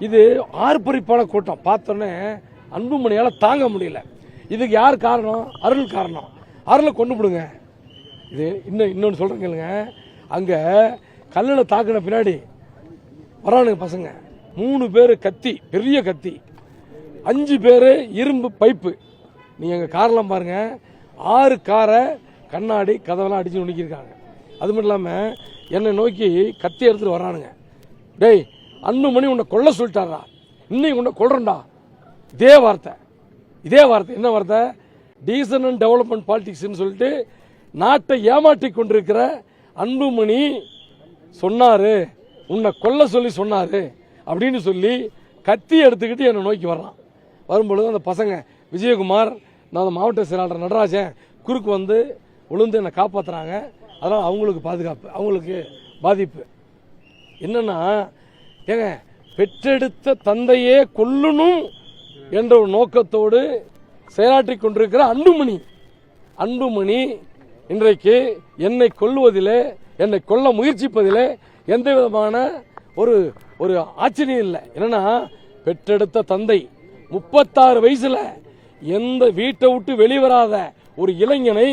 இது ஆர்ப்பரிப்பான கூட்டம் பார்த்தோன்னே அன்புமணியால தாங்க முடியல. இதுக்கு யார் காரணம்? அருள் காரணம். அருளை கொண்டு விடுங்க. இது இன்னொன்று சொல்றேன் கேளுங்க. அங்க கல்லில் தாக்குன பின்னாடி வரானுங்க பசங்க. 3 பேர் கத்தி, பெரிய கத்தி, 5 பேர் இரும்பு பைப்பு. நீங்க எங்க காரெல்லாம் பாருங்க, 6 காரை கண்ணாடி கதவெல்லாம் அடிச்சு நுணுக்கியிருக்காங்க. அது மட்டும் இல்லாம என்னை நோக்கி கத்தி எடுத்துட்டு வர்றானுங்க. டேய், அன்புமணி உன்னை கொல்ல சொல்லிட்டாரா, இன்னைக்கு உன்னை கொல்றா. இதே வார்த்தை. என்ன வார்த்தை? டீசன்ட் அண்ட் டெவலப்மெண்ட் பாலிடிக்ஸ் சொல்லிட்டு நாட்டை ஏமாற்றி கொண்டிருக்கிற அன்புமணி சொன்னாரு, உன்னை கொல்ல சொல்லி சொன்னாரு அப்படின்னு சொல்லி கத்தி எடுத்துக்கிட்டு என்னை நோக்கி வர்றான். வரும்பொழுது அந்த பசங்க விஜயகுமார், நான் மாவட்ட செயலாளர் நடராஜன் குறுக்கு வந்து விழுந்து என்னை காப்பாற்றுறாங்க. அதனால் அவங்களுக்கு பாதுகாப்பு, அவங்களுக்கு பாதிப்பு. என்னன்னா, ஏங்க, பெற்றெடுத்த தந்தையே கொல்லணும் என்ற ஒரு நோக்கத்தோடு செயலாற்றி கொண்டிருக்கிற அன்புமணி இன்றைக்கு என்னை கொல்லுவதிலே, என்னை கொல்ல முயற்சிப்பதிலே எந்த விதமான ஒரு ஆச்சரியம் இல்லை. என்னன்னா, பெற்றெடுத்த தந்தை 36 வயசுல எந்த வீட்டை விட்டு வெளிவராத ஒரு இளைஞனை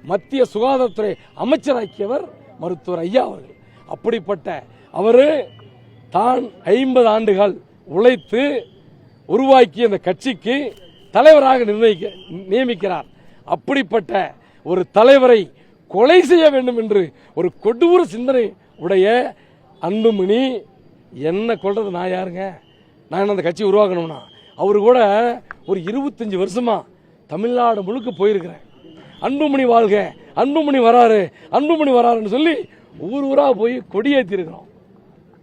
மத்திய சுகாதாரத்துறை அமைச்சராக்கியவர் மருத்துவர் ஐயா அவர்கள். அப்படிப்பட்ட அவரு தான் 50 ஆண்டுகள் உழைத்து உருவாக்கிய அந்த கட்சிக்கு தலைவராக நியமிக்கிறார். அப்படிப்பட்ட ஒரு தலைவரை கொலை செய்ய வேண்டும் என்று ஒரு கொடூர சிந்தனை உடைய அன்புமணி என்ன கொல்றது? நான் யாருங்க? நான் அந்த கட்சி உருவாக்கணும்னா அவரு கூட ஒரு 25 வருஷமா தமிழ்நாடு முழுக்க போயிருக்கிறேன். அன்புமணி வாழ்க, அன்புமணி வராருன்னு சொல்லி ஊரா போய் கொடியேற்றி இருக்கிறோம்.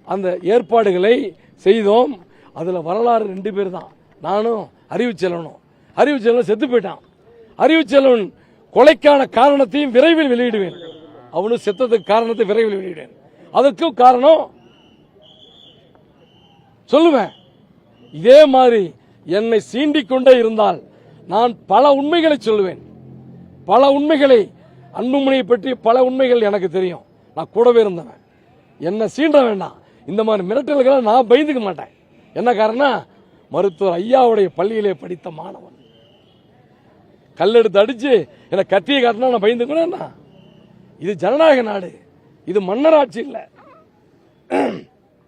அந்த ஏற்பாடுகளை செய்தோம். அதுல வரலாறு 2 பேர் தான், நானும் அறிவுச்செல்வனும் செத்து போயிட்டான். அறிவுச்செல்வன் கொலைக்கான காரணத்தையும் விரைவில் வெளியிடுவேன். அவனும் செத்ததுக்கு காரணத்தை விரைவில் வெளியிடுவேன். அதற்கும் காரணம் சொல்லுவேன். இதே மாதிரி என்னை சீண்டிக் கொண்டே இருந்தால் நான் பல உண்மைகளை சொல்லுவேன். பல உண்மைகளை, அன்புமணியை பற்றி பல உண்மைகள் எனக்கு தெரியும். நான் கூடவே இருந்தவன். என்ன சீண்ட வேண்டாம். இந்த மாதிரி மிரட்டல்களை நான் பயந்துக்க மாட்டேன். என்ன காரணம்? மருத்துவர் ஐயாவுடைய பள்ளியிலே படித்த மாணவன். கல்லெடுத்து அடிச்சு என்னை கத்தியை காட்டினா நான் பயந்துக்கணும். இது ஜனநாயக நாடு, இது மன்னராட்சி இல்லை.